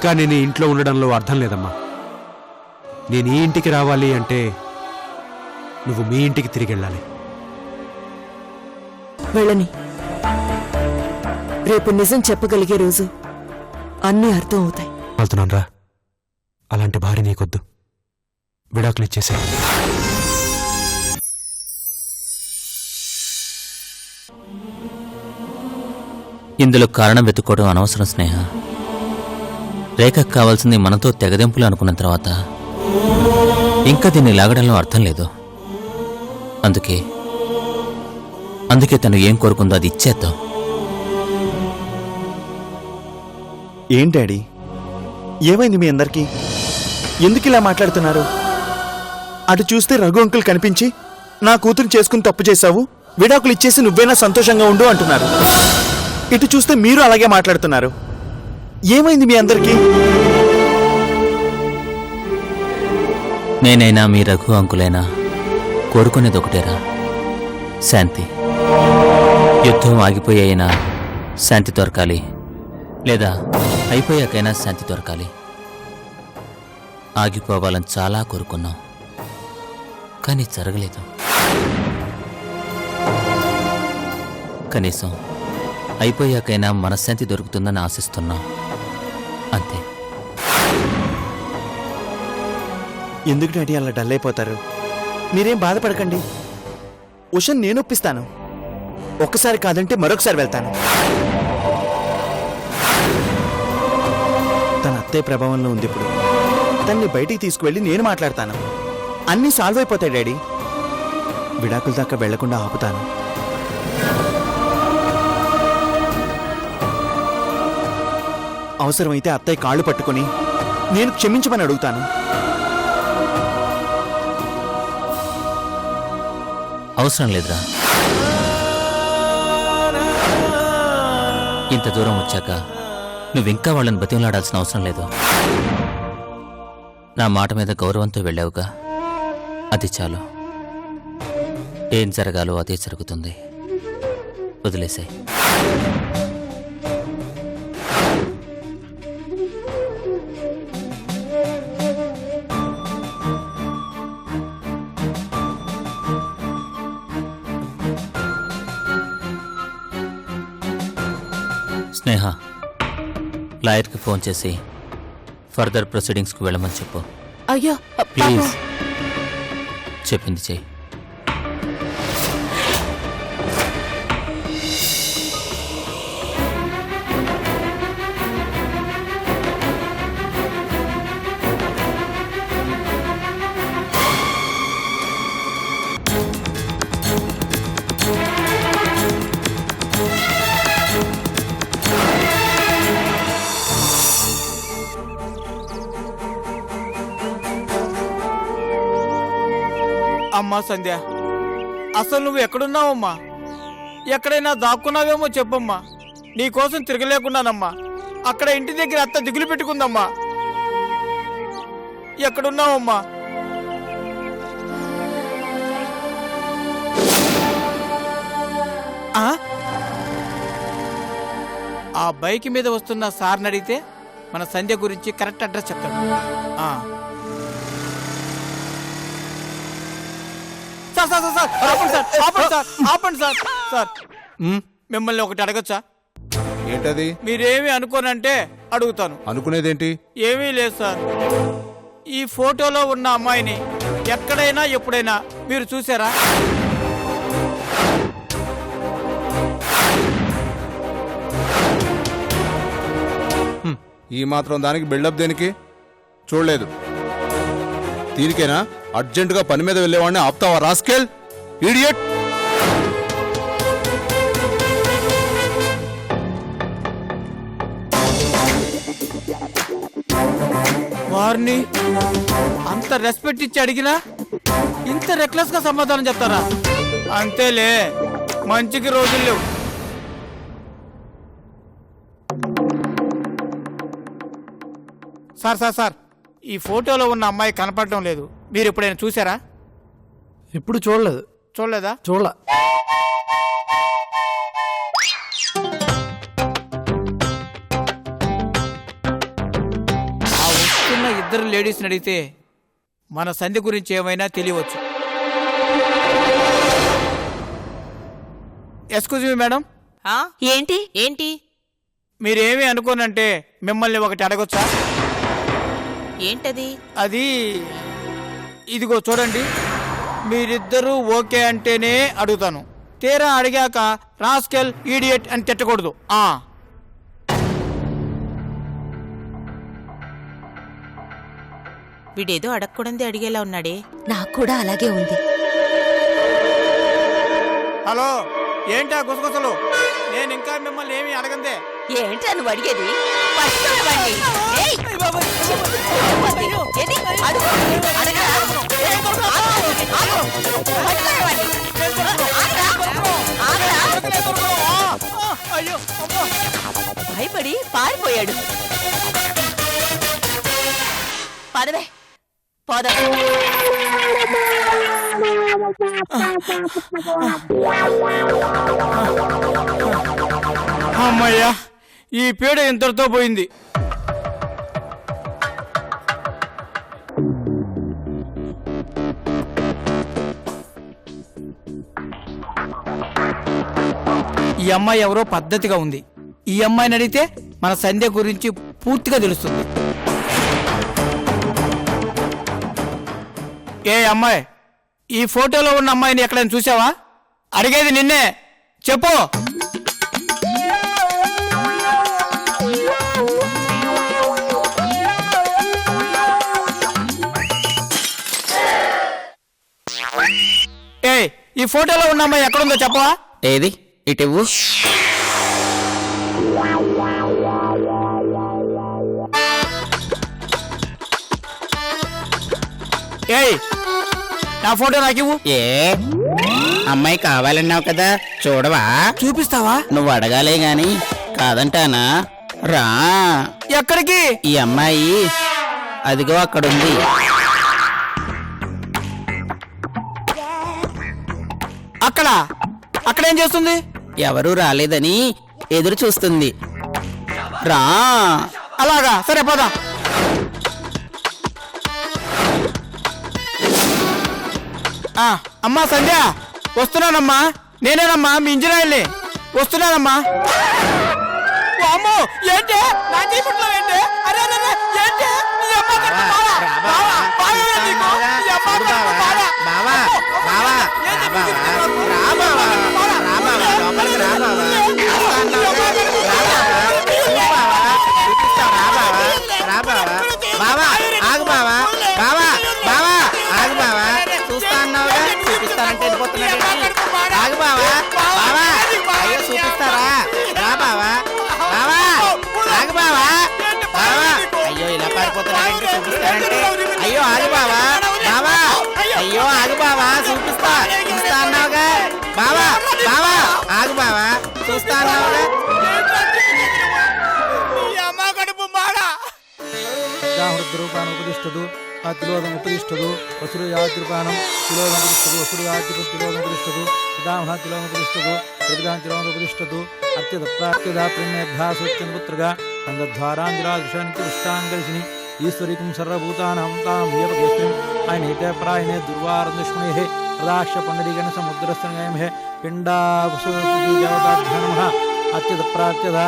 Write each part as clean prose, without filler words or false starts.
ఇంకా నేను ఈ ఇంట్లో ఉండడంలో అర్థం లేదమ్మా. నేను ఈ ఇంటికి రావాలి అంటే నువ్వు మీ ఇంటికి తిరిగి వెళ్ళాలి. వెళ్ళని. రేపు నిజం చెప్పగలిగే రోజు అన్నీ అర్థం అవుతాయి. వెళ్తున్నాను రా. అలాంటి భార్య నీకొద్దు. విడాకులు ఇచ్చేసే. ఇందులో కారణం వెతుక్కోవడం అనవసరం స్నేహ. రేఖకు కావాల్సింది మనతో తెగదెంపులు అనుకున్న తర్వాత ఇంకా దీన్ని లాగడంలో అర్థం లేదు. అందుకే తను ఏం కోరుకుందో అది ఇచ్చేద్దాం. ఏం డాడీ, ఏమైంది మీ అందరికీ? ఎందుకు ఇలా మాట్లాడుతున్నారు? అటు చూస్తే రఘు అంకుల్ కనిపించి నా కూతురు చేసుకుని తప్పు చేశావు, విడాకులు ఇచ్చేసి నువ్వేనా సంతోషంగా ఉండు అంటున్నారు. ఇటు చూస్తే మీరు అలాగే మాట్లాడుతున్నారు. ఏమైంది మీ అందరికీ? నేనైనా మీ రఘు అంకులైనా కోరుకునేది ఒకటేరా, శాంతి. యుద్ధం ఆగిపోయినా శాంతి దొరకాలి, లేదా అయిపోయాకైనా శాంతి దొరకాలి. ఆగిపోవాలని చాలా కోరుకున్నాం, కానీ జరగలేదు. కనీసం అయిపోయాకైనా మనశ్శాంతి దొరుకుతుందని ఆశిస్తున్నాం, అంతే. ఎందుకు డాడీ అలా డల్ అయిపోతారు? మీరేం బాధపడకండి. ఉషన్ నేను ఒప్పిస్తాను. ఒక్కసారి కాదంటే మరొకసారి వెళ్తాను. తన అత్తయ్య ప్రభావంలో ఉంది ఇప్పుడు. తన్ని బయటికి తీసుకువెళ్ళి నేను మాట్లాడతాను. అన్నీ సాల్వ్ అయిపోతాయి డాడీ. విడాకుల దాకా వెళ్లకుండా ఆపుతాను. అవసరమైతే అత్తయ్య కాళ్ళు పట్టుకుని నేను క్షమించమని అడుగుతాను. అవసరం లేదురా. ఇంత దూరం వచ్చాక నువ్వింకా వాళ్ళని బతిమలాడాల్సిన అవసరం లేదు. నా మాట మీద గౌరవంతో వెళ్ళావుగా, అది చాలు. ఏం జరగాలో అదే జరుగుతుంది, వదిలేసాయి. స్నేహ, లాయర్కి ఫోన్ చేసి ఫర్దర్ ప్రొసీడింగ్స్కి వెళ్ళమని చెప్పు. అయ్యో ప్లీజ్, చెప్పింది చెయ్యి. అమ్మా సంధ్య, అసలు నువ్వు ఎక్కడున్నావమ్మా? ఎక్కడైనా దాక్కున్నావేమో చెప్పమ్మా. నీకోసం తిరగలేకున్నానమ్మా. అక్కడ ఇంటి దగ్గర అత్త దిగులు పెట్టుకుందమ్మా. ఎక్కడున్నావమ్మా? ఆ బైక్ మీద వస్తున్న సార్ని అడిగితే మన సంధ్య గురించి కరెక్ట్ అడ్రస్ చెప్తాడు. మిమ్మల్ని ఒకటి అడగచ్చా? ఏంటది? మీరేమి అనుకోనంటే అడుగుతాను. అనుకునేదేంటి? ఏమీ లేదు సార్. ఈ ఫోటోలో ఉన్న అమ్మాయిని ఎక్కడైనా ఎప్పుడైనా మీరు చూసారా? ఈ మాత్రం దానికి బిల్డప్ దేనికి? చూడలేదు. దీనికైనా అర్జెంటుగా పని మీద వెళ్ళేవాడిని ఆపుతావా రాస్కెల్, ఇడియట్? వారిని అంత రెస్పెక్ట్ ఇచ్చి అడిగినా ఇంత రెక్లెస్ గా సమాధానం చెప్తారా? అంతేలే, మంచికి రోజులు లేవు. సార్, ఈ ఫోటోలో ఉన్న అమ్మాయి కనపడటం లేదు. మీరు ఎప్పుడైనా చూసారా? ఎప్పుడు చూడలేదు. చూడలేదా? చూడలే. ఇద్దరు లేడీస్ని అడిగితే మన సంధి గురించి ఏమైనా తెలియవచ్చు. ఎక్స్క్యూజ్ మీ మేడం, ఏంటి ఏంటి? మీరేమీ అనుకోనంటే మిమ్మల్ని ఒకటి అడగొచ్చా? ఏంటది? అది ఇదిగో చూడండి, మీరిద్దరూ ఓకే అంటేనే అడుగుతాను. తీరా అడిగాక రాస్కెల్, ఈడియట్ అని తిట్టకూడదు. వీడేదో అడగకూడదే అడిగేలా ఉన్నాడే. నాకు కూడా అలాగే ఉంది. హలో, ఏంటా గుసగుసలు? నేను ఇంకా మిమ్మల్ని ఏమీ అడగందే. ఏంటా నువ్వు అడిగేది? పట్టుకోవండి. ఏయ్! ఏది? అడుగు. అడగరా? ఆగు. పట్టుకోవండి. అయ్యో అమ్మో. భయపడి పారిపోయాడు. పదవే పోదా. అమ్మయ్యా, ఈ పీడ ఇంతటితో పోయింది. ఈ అమ్మాయి ఎవరో పద్ధతిగా ఉంది. ఈ అమ్మాయిని అడిగితే మన సంధ్య గురించి పూర్తిగా తెలుస్తుంది. ఏ అమ్మాయి, ఈ ఫోటోలో ఉన్న అమ్మాయిని ఎక్కడైనా చూసావా? అడిగేది నిన్నే, చెప్పు. ఏ ఈ ఫోటోలో ఉన్న అమ్మాయి ఎక్కడుందో చెప్పవా? ఏది ఇటివ్వు. ఏయ్, నా ఫోటో నాకివ్వు. ఏ అమ్మాయి కావాలన్నావు కదా, చూడవా? చూపిస్తావా? నువ్వు అడగాలే గాని కాదంటానా? రా. ఎక్కడికి? ఈ అమ్మాయి అదిగో అక్కడుంది. అక్కడేం చేస్తుంది? ఎవరూ రాలేదని ఎదురు చూస్తుంది. రా. అలాగా, సరే పద. అమ్మా సంధ్య, వస్తున్నానమ్మా. నేనేనమ్మా, మీ ఇంజనీర్ని. వస్తున్నానమ్మా. అమ్మో, ఏంటి నా జీవితంలో ఏంటి? అరే అరే, ఏంటి ఈ అమ్మ కడుపు బాగా? బావా, బాగా ఏంటి నీకు? ఈ అమ్మ కడుపు బాగా? బావా, బావా, ఏంటి బావా, మీ జీవితంలో? రా బావా, రా బావా, లోపలికి రా బావా. రా బావా, బావా, ఆగు బావా, బావా, బావా, ఆగు బావా. చూస్తా అన్నావుగా, చూపిస్తానంటే వెళ్ళిపోతున్నాడు. ఆగు బావా, బావా, అయ్యో చూపిస్తారా? రా బావా, బావా, ఆగు బావా, బావా, అయ్యో ఇలా పారిపోతున్నాడంటే చూపిస్తానంటే. అయ్యో ఆగు బావా, బావా, అయ్యో ఆగు బావా, చూపిస్తా. చూస్తా అన్నావుగా. బావా, బావా, ఆగు బావా, చూస్తా అన్నావుగా. ఈ అమ్మ కడుపు బాగా. హృద్రూపాన్ని ఉపదిష్టదు తిలోదం ఉపదిష్టదు వసురు యాతృపానం తిలోదం ఉపదిష్టదు వసురు యాతృ తిలోదం ఉపదిష్టదు పితామహ తిలోదం ఉపదిష్టదు ప్రతిదాం తిలోదం ఉపదిష్టదు అత్యద ప్రాప్యదా ప్రణ్యర్థా సూత్యం పుత్రగా అంగద్వారాంధ్రాదృశానికి పుష్టాంగర్షిని ఈశ్వరీకం సర్వభూతానాం తాం ఏవకేస్మిన్ ఆయనైతే ప్రాయణే దుర్వారం దుష్మణే ప్రదాక్ష పండరీగణ సముద్రస్థనయమే పిండావతాభ్యానమః అత్యద ప్రాత్యద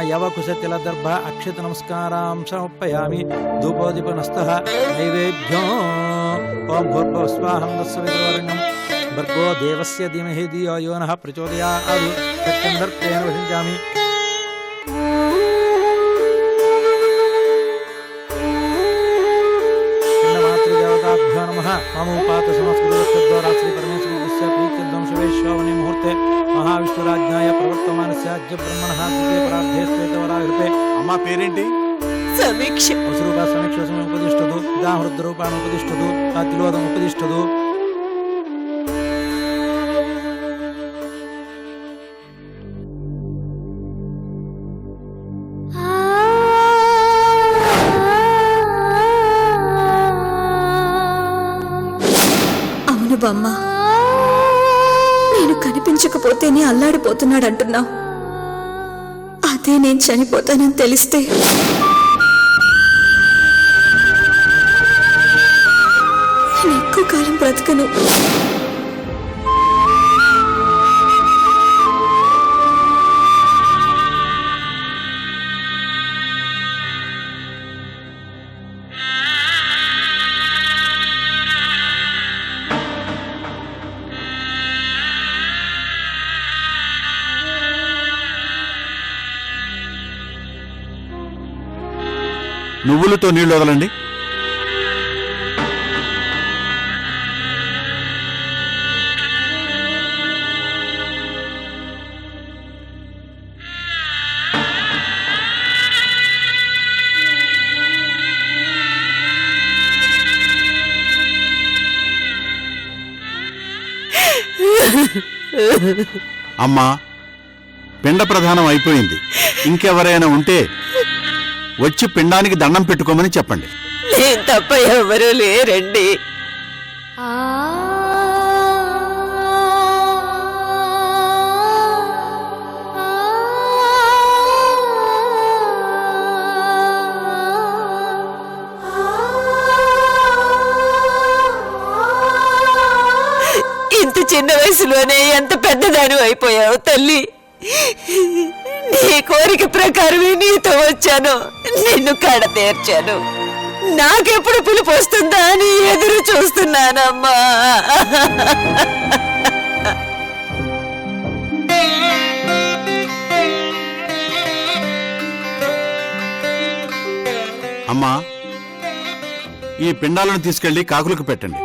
యవకుశతిల దర్భ అక్షిత నమస్కారాం సమర్పయామి ధూపోదీపనస్తః నైవేద్యం ఓం భూర్భువః స్వాహం తత్సవితుర్వరేణ్యం భర్గో దేవస్య ధీమహి ధియో యో నః ప్రచోదయాత్ తత్కందర్పేణ వహించామి. పిండమాతృదేవతాభ్యో నమః మమోపాత సంస్కృతద్వారా శ్రీ పరమేశ్వరస్య ప్రీత్యర్థం శివేశ్వవనే ముహూర్తే మహావిష్ణురాజ్ఞాయ ప్రవర్తమానస్యాజ్య బ్రహ్మణః ద్వితీయ పరార్థే శ్వేతవరాహృతే. అమ్మా పేరేంటి? సమీక్ష. వసురూపా సమీక్ష సమయం ఉపదిష్టదు ఇదా హృద్రూపాన్ని ఉపదిష్టదు తిలోదం ఉపదిష్టదు. అవును బామ్మ, నేను కనిపించకపోతేనే అల్లాడిపోతున్నాడంటున్నావు. అదే నేను చనిపోతానని తెలిస్తే బ్రతకను. నువ్వులతో నీళ్లు వదలండి. అమ్మా, పిండ ప్రధానం అయిపోయింది. ఇంకెవరైనా ఉంటే వచ్చి పిండానికి దండం పెట్టుకోమని చెప్పండి. నేను తప్ప ఎవరూ లేరండి. ఇంత చిన్న వయసులోనే ఎంత పెద్దదాని అయిపోయావు తల్లి. నీ కోరిక ప్రకారమే నీతో వచ్చాను, నిన్ను కడ తీర్చాను. నాకెప్పుడు పిలుపు వస్తుందా అని ఎదురు చూస్తున్నానమ్మా. అమ్మా, ఈ పిండాలను తీసుకెళ్లి కాకులకు పెట్టండి.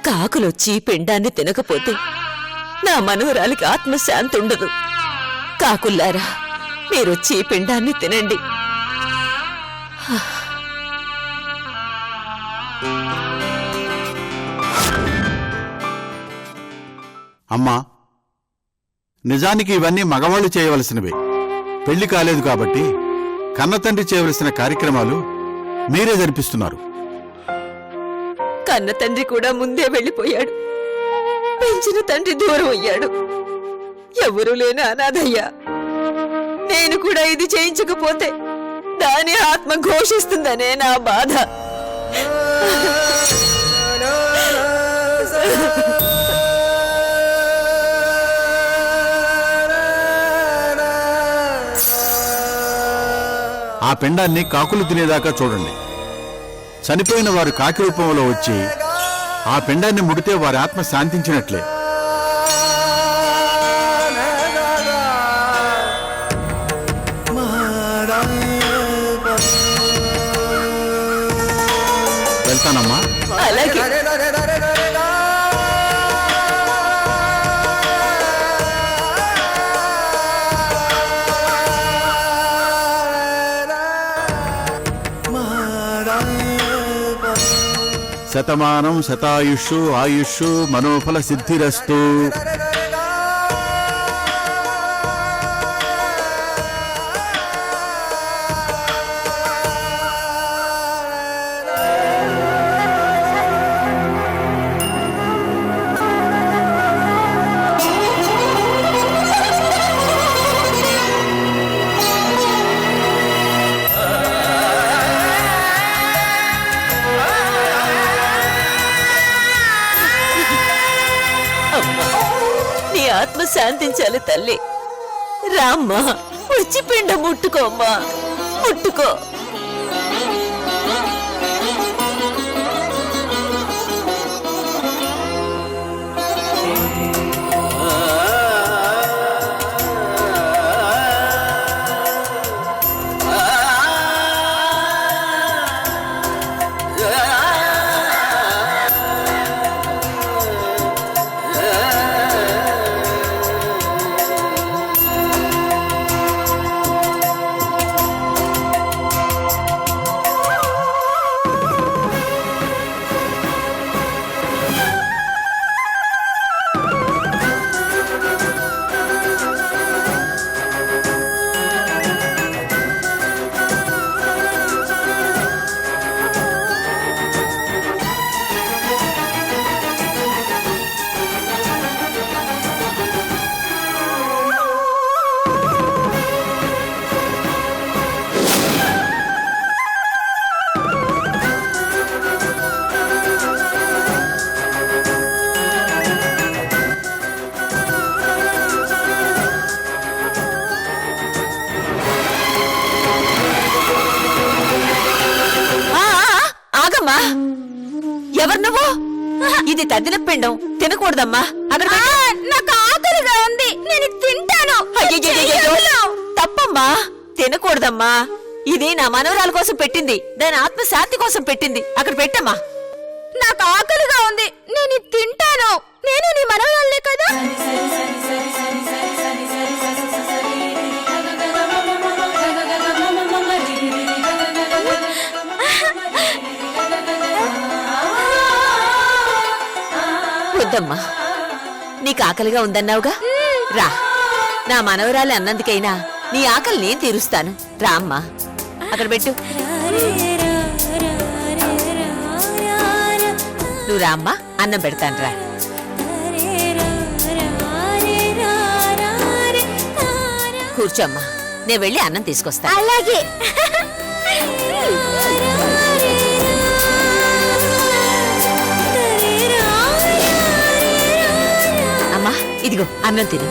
కాకులొచ్చి పిండాన్ని తినకపోతే నా మనవరాలికి ఆత్మశాంతి ఉండదు. కాకుల్లారా, మీరొచ్చి పిండాన్ని తినండి. అమ్మా, నిజానికి ఇవన్నీ మగవాళ్ళు చేయవలసినవి. పెళ్లి కాలేదు కాబట్టి కన్నతండ్రి చేయవలసిన కార్యక్రమాలు మీరే జరిపిస్తున్నారు. కన్న తండ్రి కూడా ముందే వెళ్ళిపోయాడు. పెంచిన తండ్రి దూరం అయ్యాడు. ఎవరూ లేని అనాథయ్యా. నేను కూడా ఇది చేయించకపోతే దాని ఆత్మ ఘోషిస్తుందనే నా బాధ. ఆ పిండాన్ని కాకులు తినేదాకా చూడండి. చనిపోయిన వారు కాకి రూపంలో వచ్చి ఆ పిండాన్ని ముడితే వారి ఆత్మ శాంతించినట్లే. వెళ్తానమ్మా. అలాగే. శతమానం శతాయుషు ఆయుషు మనోఫల సిద్ధిరస్తు. నీ ఆత్మ శాంతించాలి తల్లి. రామ్మా, వచ్చి పిండ ముట్టుకోమ్మా, ముట్టుకో. ఇది తద్దిన పిండం తినకూడదమ్మా. అక్కడ నాకు ఆకలిగా ఉంది, నేను తింటాను. తప్పమ్మా, తినకూడదమ్మా. ఇది నా మనవరాల కోసం పెట్టింది, దాని ఆత్మశాంతి కోసం పెట్టింది. అక్కడ పెట్టమ్మా. నాకు ఆకలిగా ఉంది, నేను తింటాను. నేను నీ మనవరాలే కదా. వద్దమ్మా, నీకు ఆకలిగా ఉందన్నావుగా, రా. నా మనవరాలి అన్నందుకైనా నీ ఆకలి నేను తీరుస్తాను. రా అమ్మా, అక్కడ పెట్టు. నువ్వు రా అమ్మా, అన్నం పెడతాను. రా. కూర్చోమ్మా, నేను వెళ్ళి అన్నం తీసుకొస్తా. అలాగే. అమ్మా, ఇదిగో అన్నం తిను.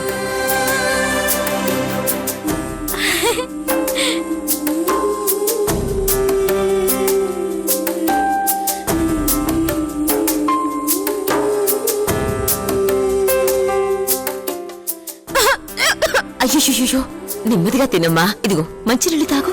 అయ్యో, నెమ్మదిగా తినమ్మా. ఇదిగో మంచినీళ్ళు తాగు.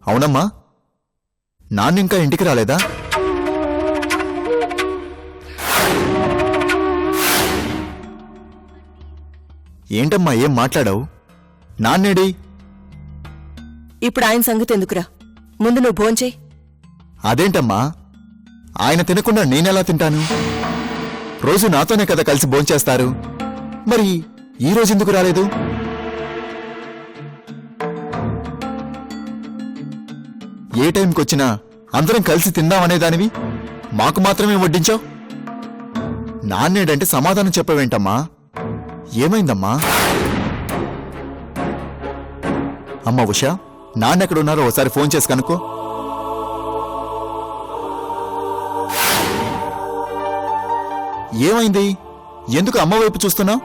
అవునమ్మా, నాన్నింకా ఇంటికి రాలేదా? ఏంటమ్మా ఏం మాట్లాడావు? నాన్నేడి? ఇప్పుడు ఆయన సంగతి ఎందుకురా, ముందు నువ్వు భోంచేయి. అదేంటమ్మా, ఆయన తినకుండా నేనెలా తింటాను? రోజు నాతోనే కదా కలిసి భోంచేస్తారు. మరి ఈ రోజు ఎందుకు రాలేదు? ఏ టైంకొచ్చినా అందరం కలిసి తిందామనేదానివి మాకు మాత్రమే వడ్డించావు. నాన్నేడంటే సమాధానం చెప్పవేంటమ్మా? ఏమైందమ్మా? అమ్మ ఉషా, నాన్నెక్కడున్నారో ఒకసారి ఫోన్ చేసి కనుక్కో. ఏమైంది? ఎందుకు అమ్మ వైపు చూస్తున్నావు?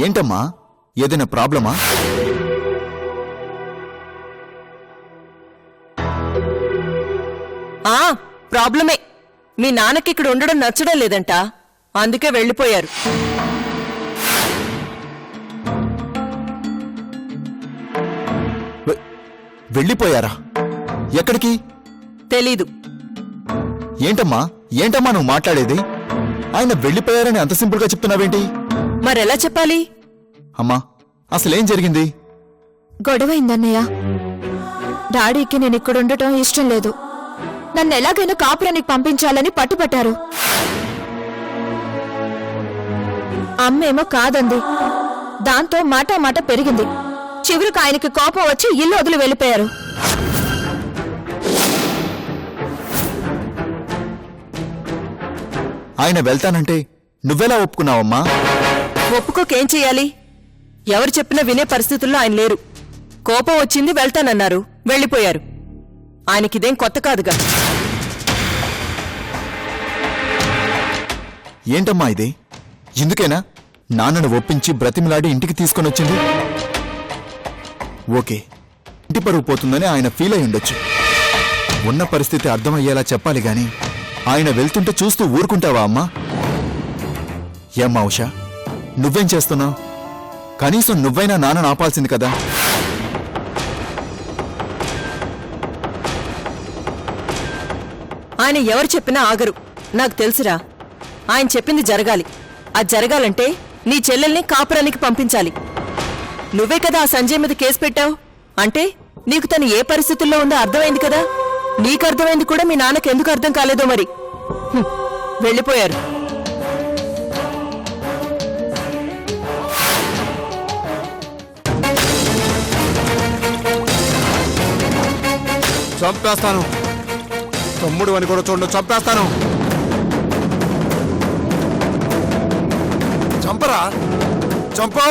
ఏంటమ్మా, ఏదైనా ప్రాబ్లమా? ప్రాబ్లమే. మీ నాన్నకి ఇక్కడ ఉండడం నచ్చడం లేదంట, అందుకే వెళ్ళిపోయారు. వెళ్ళిపోయారా? ఎక్కడికి? తెలీదు. ఏంటమ్మా నువ్వు మాట్లాడేది? ఆయన వెళ్ళిపోయారని అంత సింపుల్ గా చెప్తున్నావేంటి? మరెలా చెప్పాలి? అమ్మా, అసలేం జరిగింది? గొడవైందన్నయ్య. డాడీకి నేను ఇక్కడుండటం ఇష్టం లేదు. నన్ను ఎలాగైనా కాపురానికి పంపించాలని పట్టుపట్టారు. అమ్మేమో కాదంది. దాంతో మాట పెరిగింది. చివరికి ఆయనకి కోపం వచ్చి ఇల్లు వదిలి వెళ్ళిపోయారు. ఆయన వెళ్తానంటే నువ్వెలా ఒప్పుకున్నావమ్మా? ఒప్పుకోకేం చెయ్యాలి? ఎవరు చెప్పినా వినే పరిస్థితుల్లో ఆయన లేరు. కోపం వచ్చింది, వెళ్తానన్నారు, వెళ్ళిపోయారు. ఆయనకిదేం కొత్త కాదుగా. ఏంటమ్మా ఇది? ఎందుకైనా నాన్నను ఒప్పించి బ్రతిమిలాడి ఇంటికి తీసుకొనొచ్చింది? ఓకే, ఇంటి పరువు పోతుందని ఆయన ఫీల్ అయి ఉండొచ్చు. ఉన్న పరిస్థితి అర్థమయ్యేలా చెప్పాలి గాని ఆయన వెళ్తుంటే చూస్తూ ఊరుకుంటావా అమ్మా? ఏమ్మా ఉషా, నువ్వేం చేస్తున్నావు? కనీసం నువ్వైనా నాన్నను ఆపాల్సింది కదా. ఆయన ఎవరు చెప్పినా ఆగరు, నాకు తెలుసురా. ఆయన చెప్పింది జరగాలి. అది జరగాలంటే నీ చెల్లెల్ని కాపురానికి పంపించాలి. నువ్వే కదా ఆ సంజయ్ మీద కేసు పెట్టావు. అంటే నీకు తను ఏ పరిస్థితుల్లో ఉందో అర్థమైంది కదా. నీకు అర్థమైంది కూడా మీ నాన్నకి ఎందుకు అర్థం కాలేదో మరి. వెళ్ళిపోయారు. చంపేస్తాను. తమ్ముడు అని కూడా చూడండి, చంపేస్తాను. చంపరా, చంపో.